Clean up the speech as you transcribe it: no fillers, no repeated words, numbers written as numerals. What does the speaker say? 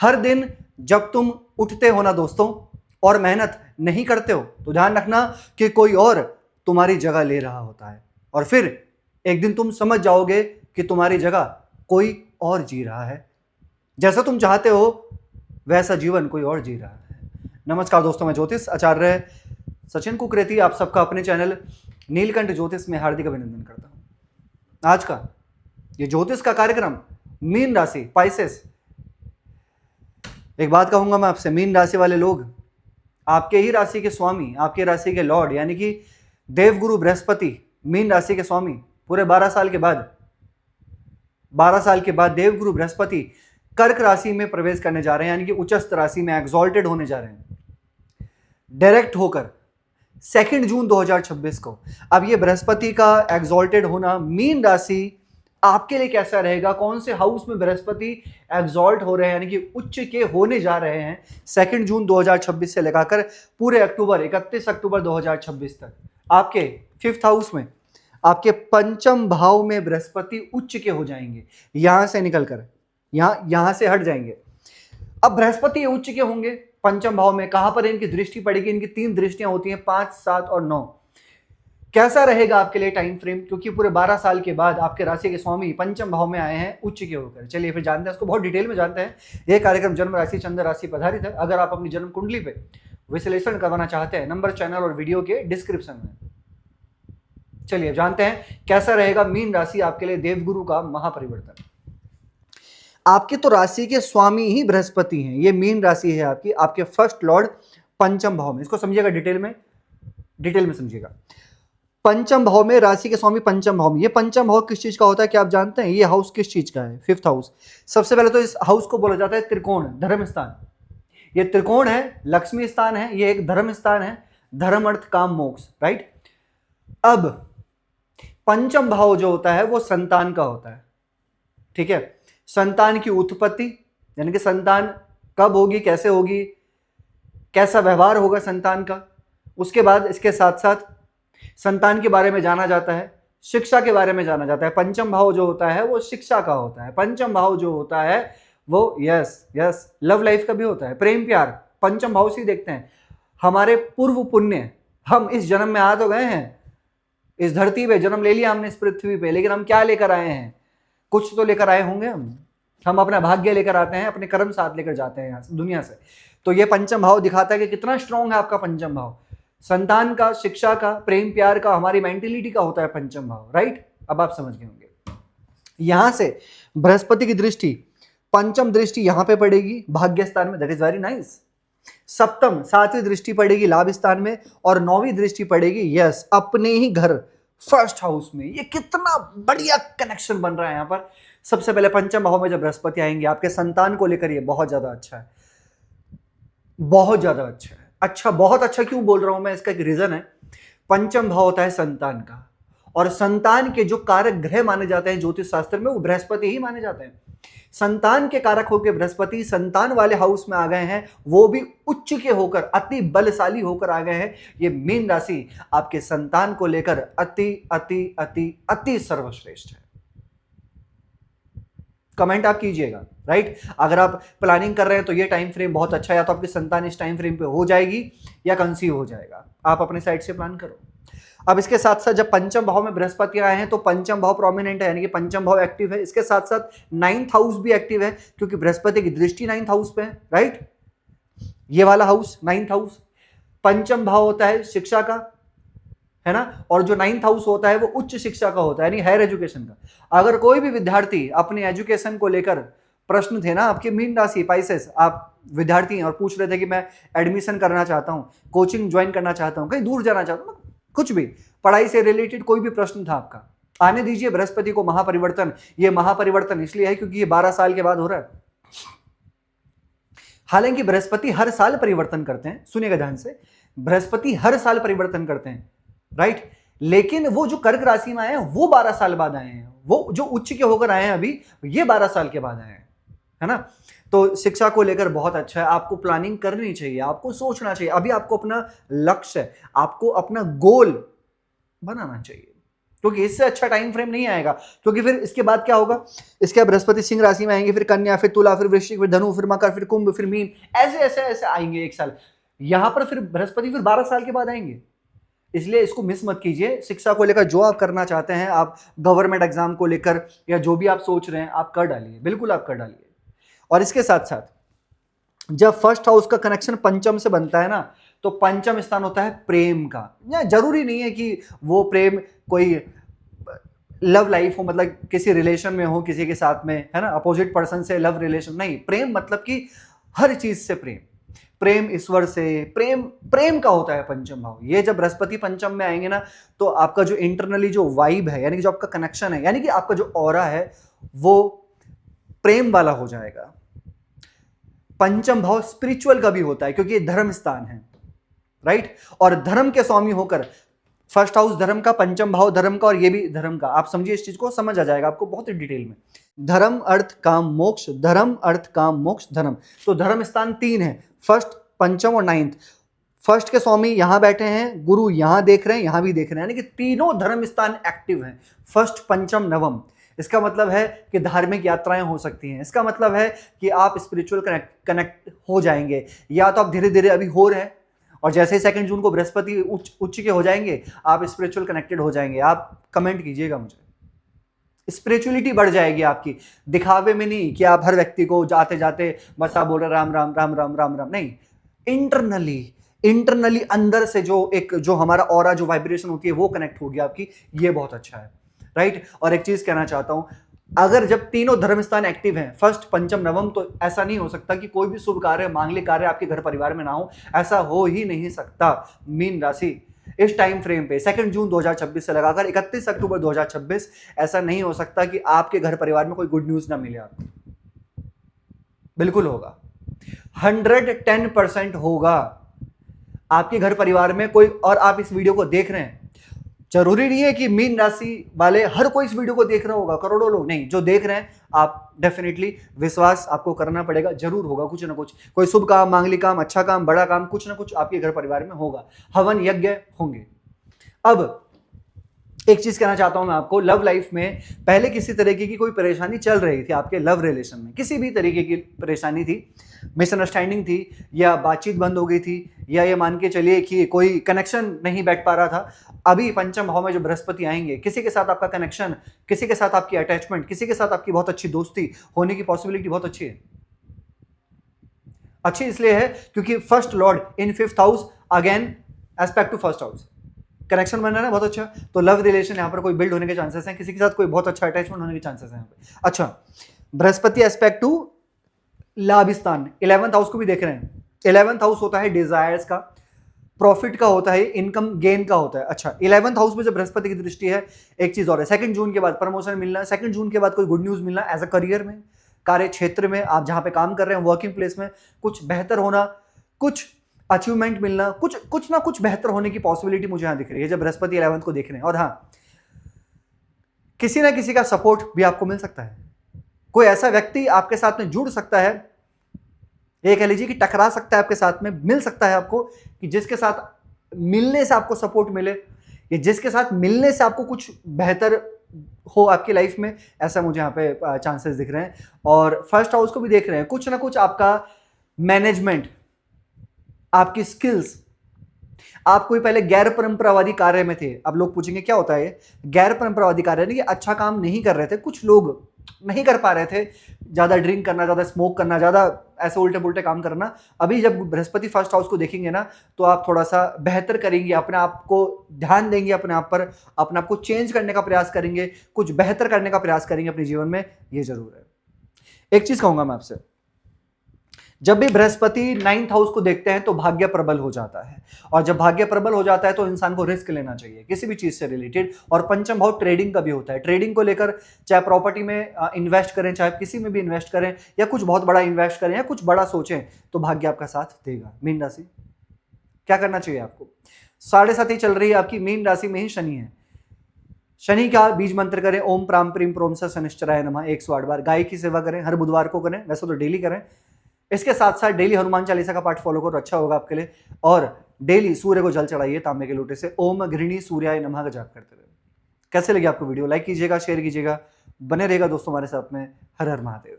हर दिन जब तुम उठते हो ना दोस्तों और मेहनत नहीं करते हो तो ध्यान रखना कि कोई और तुम्हारी जगह ले रहा होता है, और फिर एक दिन तुम समझ जाओगे कि तुम्हारी जगह कोई और जी रहा है। जैसा तुम चाहते हो वैसा जीवन कोई और जी रहा है। नमस्कार दोस्तों, मैं ज्योतिष आचार्य सचिन कुकरेती आप सबका अपने चैनल नीलकंठ ज्योतिष में हार्दिक अभिनंदन करता हूं। आज का ये ज्योतिष का कार्यक्रम मीन राशि पाइसेस। एक बात कहूंगा मैं आपसे, मीन राशि वाले लोग आपके ही राशि के स्वामी, आपके राशि के लॉर्ड यानी कि देवगुरु बृहस्पति मीन राशि के स्वामी पूरे 12 साल के बाद देवगुरु बृहस्पति कर्क राशि में प्रवेश करने जा रहे हैं, यानी कि उच्चस्थ राशि में एक्सॉल्टेड होने जा रहे हैं डायरेक्ट होकर 2 जून 2026 को। अब ये बृहस्पति का एक्सॉल्टेड होना मीन राशि आपके लिए कैसा रहेगा, कौन से हाउस में बृहस्पति एक्सॉल्ट हो रहे हैं यानी कि उच्च के होने जा रहे हैं 2 जून 2026 से लेकर पूरे 31 अक्टूबर 2026 तक। आपके 5th हाउस में, आपके पंचम भाव में बृहस्पति उच्च के हो जाएंगे, यहां से निकलकर यहां से हट जाएंगे। अब बृहस्पति उच्च के होंगे पंचम भाव में, कहां पर इनकी दृष्टि पड़ेगी? इनकी 3 दृष्टियां होती हैं, 5, 7 और 9। कैसा रहेगा आपके लिए टाइम फ्रेम, क्योंकि पूरे 12 साल के बाद आपके राशि के स्वामी पंचम भाव में आए हैं उच्च के होकर। चलिए फिर जानते हैं, इसको बहुत डिटेल में जानते हैं। यह कार्यक्रम जन्म राशि चंद्र राशि पर आधारित है। अगर आप अपनी जन्म कुंडली पे विश्लेषण करवाना चाहते हैं, नंबर चैनल और वीडियो के डिस्क्रिप्शन में। चलिए जानते हैं कैसा रहेगा मीन राशि आपके लिए देवगुरु का महापरिवर्तन। आपके तो राशि के स्वामी ही बृहस्पति हैं, ये मीन राशि है आपकी, आपके फर्स्ट लॉर्ड पंचम भाव में। इसको समझिएगा डिटेल में समझिएगा। पंचम भाव में राशि के स्वामी पंचम भाव में। ये पंचम भाव किस चीज का होता है क्या आप जानते हैं? ये हाउस किस चीज का है? 5th house. सबसे पहले तो इस हाउस को बोला जाता है त्रिकोण, धर्म स्थान। ये त्रिकोण है, लक्ष्मी स्थान है, ये एक धर्म स्थान है, धर्म अर्थ काम मोक्ष, राइट। अब पंचम भाव जो होता है वो संतान का होता है, ठीक है। संतान की उत्पत्ति यानी कि संतान कब होगी, कैसे होगी, कैसा व्यवहार होगा संतान का। उसके बाद इसके साथ साथ संतान के बारे में जाना जाता है, शिक्षा के बारे में जाना जाता है। पंचम भाव जो होता है वो शिक्षा का होता है। पंचम भाव जो होता है वो यस लव लाइफ का भी होता है, प्रेम प्यार। पंचम भाव से देखते हैं हमारे पूर्व पुण्य, हम इस जन्म में आ तो गए हैं, इस धरती पे जन्म ले लिया हमने इस पृथ्वी पे, लेकिन हम क्या लेकर आए हैं? कुछ तो लेकर आए होंगे हम अपना भाग्य लेकर आते हैं, अपने कर्म साथ लेकर जाते हैं यहाँ से, दुनिया से। तो ये पंचम भाव दिखाता है कि कितना स्ट्रांग है आपका पंचम भाव। संतान का, शिक्षा का, प्रेम प्यार का, हमारी मेंटेलिटी का होता है पंचम भाव, राइट। अब आप समझ गए होंगे। यहां से बृहस्पति की दृष्टि, पंचम दृष्टि यहां पे पड़ेगी भाग्य स्थान में, दैट इज वेरी नाइस। सप्तम 7वीं दृष्टि पड़ेगी लाभ स्थान में, और 9वीं दृष्टि पड़ेगी अपने ही घर फर्स्ट हाउस में। ये कितना बढ़िया कनेक्शन बन रहा है यहाँ पर। सबसे पहले पंचम भाव में जब बृहस्पति आएंगे आपके संतान को लेकर, ये बहुत ज्यादा अच्छा है, बहुत ज्यादा अच्छा है। अच्छा, बहुत अच्छा क्यों बोल रहा हूं मैं, इसका एक रीजन है। पंचम भाव होता है संतान का, और संतान के जो कारक ग्रह माने जाते हैं ज्योतिष शास्त्र में वो बृहस्पति ही माने जाते हैं। संतान के कारक होकर बृहस्पति संतान वाले हाउस में आ गए हैं, वो भी उच्च के होकर, अति बलशाली होकर आ गए हैं। ये मीन राशि आपके संतान को लेकर अति अति अति अति सर्वश्रेष्ठ है। कमेंट आप कीजिएगा, राइट। अगर आप प्लानिंग कर रहे हैं तो ये टाइम फ्रेम बहुत अच्छा है, या तो आपकी संतान इस टाइम फ्रेम पे हो जाएगी या कंसीव हो जाएगा। आप अपने साइड से प्लान करो। अब इसके साथ साथ जब पंचम भाव में बृहस्पति आए हैं तो पंचम भाव प्रोमिनेंट है, यानी कि पंचम भाव एक्टिव है। इसके साथ साथ 9th हाउस भी एक्टिव है, क्योंकि बृहस्पति की दृष्टि 9th हाउस पे है, राइट। ये वाला हाउस 9th हाउस। पंचम भाव होता है शिक्षा का, है ना, और जो 9th हाउस होता है वो उच्च शिक्षा का होता है, यानी हायर एजुकेशन का। अगर कोई भी विद्यार्थी अपने एजुकेशन को लेकर, प्रश्न थे ना आपके मीन राशि पाइसेस, आप विद्यार्थी हैं और पूछ रहे थे कि मैं एडमिशन करना चाहता हूं, कोचिंग ज्वाइन करना चाहता हूं, कहीं दूर जाना चाहता हूं, कुछ भी पढ़ाई से रिलेटेड कोई भी प्रश्न था आपका, आने दीजिए बृहस्पति को महापरिवर्तन। ये महापरिवर्तन इसलिए है क्योंकि ये 12 साल के बाद हो रहा है। हालांकि बृहस्पति हर साल परिवर्तन करते हैं, सुनिएगा ध्यान से, बृहस्पति हर साल परिवर्तन करते हैं, राइट। लेकिन वो जो कर्क राशि में आए हैं वो 12 साल बाद आए हैं, वो जो उच्च के होकर आए हैं अभी, ये 12 साल के बाद आए हैं, है ना। तो शिक्षा को लेकर बहुत अच्छा है, आपको प्लानिंग करनी चाहिए, आपको सोचना चाहिए। अभी आपको अपना लक्ष्य, आपको अपना गोल बनाना चाहिए, क्योंकि इससे अच्छा टाइम फ्रेम नहीं आएगा। क्योंकि फिर इसके बाद क्या होगा, इसके बाद बृहस्पति सिंह राशि में आएंगे, फिर कन्या, फिर तुला, फिर वृश्चिक, फिर धनु, फिर मकर, फिर कुंभ, फिर मीन, ऐसे ऐसे ऐसे आएंगे एक साल। यहां पर फिर बृहस्पति फिर 12 साल के बाद आएंगे। इसलिए इसको मिस मत कीजिए। शिक्षा को लेकर जो आप करना चाहते हैं, आप गवर्नमेंट एग्जाम को लेकर या जो भी आप सोच रहे हैं, आप कर डालिए, बिल्कुल आप कर डालिए। और इसके साथ साथ जब फर्स्ट हाउस का कनेक्शन पंचम से बनता है ना, तो पंचम स्थान होता है प्रेम का। या जरूरी नहीं है कि वो प्रेम कोई लव लाइफ हो, मतलब किसी रिलेशन में हो किसी के साथ में, है ना, अपोजिट पर्सन से लव रिलेशन नहीं। प्रेम मतलब कि हर चीज से प्रेम, प्रेम ईश्वर से, प्रेम प्रेम का होता है पंचम भाव। ये जब बृहस्पति पंचम में आएंगे ना, तो आपका जो इंटरनली जो वाइब है, यानी कि जो आपका कनेक्शन है, यानी कि आपका जो ऑरा है, वो प्रेम वाला हो जाएगा। पंचम भाव स्पिरिचुअल का भी होता है, क्योंकि ये धर्म स्थान है, राइट। और धर्म के स्वामी होकर, फर्स्ट हाउस धर्म का, पंचम भाव धर्म का, और ये भी धर्म का। आप समझिए, इस चीज को समझ आ जाएगा आपको बहुत ही डिटेल में। धर्म अर्थ काम मोक्ष, धर्म अर्थ काम मोक्ष धर्म। तो धर्म स्थान 3 है, फर्स्ट, पंचम और 9th। फर्स्ट के स्वामी यहां बैठे हैं, गुरु यहां देख रहे हैं, यहां भी देख रहे हैं, यानी कि तीनों धर्म स्थान एक्टिव हैं, फर्स्ट, पंचम, नवम। इसका मतलब है कि धार्मिक यात्राएं हो सकती हैं। इसका मतलब है कि आप स्पिरिचुअल कनेक्ट हो जाएंगे, या तो आप धीरे धीरे अभी हो रहे हैं, और जैसे ही 2 जून को बृहस्पति उच्च के हो जाएंगे, आप स्पिरिचुअल कनेक्टेड हो जाएंगे। आप कमेंट कीजिएगा मुझे, स्पिरिचुअलिटी बढ़ जाएगी आपकी, दिखावे में नहीं कि आप हर व्यक्ति को जाते जाते बस आप बोल रहे राम राम राम राम राम राम, नहीं। इंटरनली अंदर से जो हमारा ऑरा, जो वाइब्रेशन होती है, वो कनेक्ट होगी आपकी। ये बहुत अच्छा है, राइट। और एक चीज कहना चाहता हूं, अगर जब तीनों धर्म स्थान एक्टिव हैं, फर्स्ट, पंचम, नवम, तो ऐसा नहीं हो सकता कि कोई भी शुभ कार्य, मांगलिक कार्य आपके घर परिवार में ना हो। ऐसा हो ही नहीं सकता। मीन राशि इस टाइम फ्रेम पे 2 जून 2026 से लगाकर 31 अक्टूबर 2026, ऐसा नहीं हो सकता कि आपके घर परिवार में कोई गुड न्यूज ना मिले आपको। बिल्कुल होगा, 110% होगा आपके घर परिवार में कोई। और आप इस वीडियो को देख रहे हैं, जरूरी नहीं है कि मीन राशि वाले हर कोई इस वीडियो को देख रहा होगा, करोड़ों लोग नहीं, जो देख रहे हैं आप डेफिनेटली विश्वास आपको करना पड़ेगा, जरूर होगा कुछ ना कुछ, कोई शुभ काम, मांगलिक काम, अच्छा काम, बड़ा काम, कुछ ना कुछ आपके घर परिवार में होगा। हवन यज्ञ होंगे। अब एक चीज कहना चाहता हूं मैं आपको, लव लाइफ में पहले किसी तरीके की कोई परेशानी चल रही थी आपके लव रिलेशन में, किसी भी तरीके की परेशानी थी, मिसअंडरस्टैंडिंग थी, या बातचीत बंद हो गई थी, या ये मान के चलिए कि कोई कनेक्शन नहीं बैठ पा रहा था। अभी पंचम भाव में जो बृहस्पति आएंगे, किसी के साथ आपका कनेक्शन, किसी के साथ आपकी अटैचमेंट, किसी के साथ आपकी बहुत अच्छी दोस्ती होने की पॉसिबिलिटी बहुत अच्छी है। अच्छी इसलिए है क्योंकि first lord in 5th house, again aspect to first house, connection बन रहा है ना, बहुत अच्छा। तो लव रिलेशन यहाँ पर कोई बिल्ड होने के चांसेस हैं, किसी के साथ कोई बहुत अच्छा अटैचमेंट होने के चांसेस हैं यहाँ पे। अच्छा, बृहस्पति एस्पेक्ट टू लाभ स्थान, 11th हाउस को भी देख रहे हैं। 11th हाउस होता है डिजायर्स का, प्रॉफिट का होता है, इनकम गेन का होता है। अच्छा, 11th हाउस में जब बृहस्पति की दृष्टि है, एक चीज और है, 2 जून के बाद प्रमोशन मिलना, 2 जून के बाद कोई गुड न्यूज मिलना एज अ करियर में, कार्य क्षेत्र में, आप जहां पे काम कर रहे हैं, वर्किंग प्लेस में कुछ बेहतर होना, कुछ अचीवमेंट मिलना, कुछ ना कुछ बेहतर होने की पॉसिबिलिटी मुझे यहां दिख रही है जब बृहस्पति 11th को देख रहे हैं। और हाँ, किसी ना किसी का सपोर्ट भी आपको मिल सकता है, कोई ऐसा व्यक्ति आपके साथ में जुड़ सकता है, ये कह लीजिए कि टकरा सकता है आपके साथ में, मिल सकता है आपको, कि जिसके साथ मिलने से आपको सपोर्ट मिले, या जिसके साथ मिलने से आपको कुछ बेहतर हो आपकी लाइफ में, ऐसा मुझे यहाँ पे चांसेस दिख रहे हैं। और फर्स्ट हाउस को भी देख रहे हैं, कुछ ना कुछ आपका मैनेजमेंट, आपकी स्किल्स, आप कोई पहले गैर परंपरावादी कार्य में थे। अब लोग पूछेंगे क्या होता है ये गैर परंपरावादी कार्य, यानी कि अच्छा काम नहीं कर रहे थे, कुछ लोग नहीं कर पा रहे थे, ज्यादा ड्रिंक करना, ज्यादा स्मोक करना, ज्यादा ऐसे उल्टे पुल्टे काम करना। अभी जब बृहस्पति फर्स्ट हाउस को देखेंगे ना, तो आप थोड़ा सा बेहतर करेंगे, अपने आप को ध्यान देंगे, अपने आप पर, अपने आप को चेंज करने का प्रयास करेंगे, कुछ बेहतर करने का प्रयास करेंगे अपने जीवन में, ये जरूर है। एक चीज कहूंगा मैं आपसे, जब भी बृहस्पति 9th हाउस को देखते हैं तो भाग्य प्रबल हो जाता है, और जब भाग्य प्रबल हो जाता है तो इंसान को रिस्क लेना चाहिए किसी भी चीज से रिलेटेड। और पंचम भाव ट्रेडिंग का भी होता है, ट्रेडिंग को लेकर, चाहे प्रॉपर्टी में इन्वेस्ट करें, चाहे किसी में भी इन्वेस्ट करें, या कुछ बहुत बड़ा इन्वेस्ट करें, या कुछ बड़ा सोचें, तो भाग्य आपका साथ देगा। मीन राशि क्या करना चाहिए आपको, 7.5 चल रही है आपकी, मीन राशि में ही शनि है। शनि का बीज मंत्र करें, ओम प्राम प्रीम प्रोम स शनिश्चराय नमः 108 बार। गाय की सेवा करें, हर बुधवार को करें, वैसे तो डेली करें। इसके साथ साथ डेली हनुमान चालीसा का पाठ फॉलो करो, अच्छा होगा आपके लिए। और डेली सूर्य को जल चढ़ाइए तांबे के लोटे से, ओम गृहिणी सूर्याय नमः का जाप करते रहे। कैसे लगी आपको वीडियो? लाइक कीजिएगा, शेयर कीजिएगा, बने रहेगा दोस्तों हमारे साथ में। हर हर महादेव।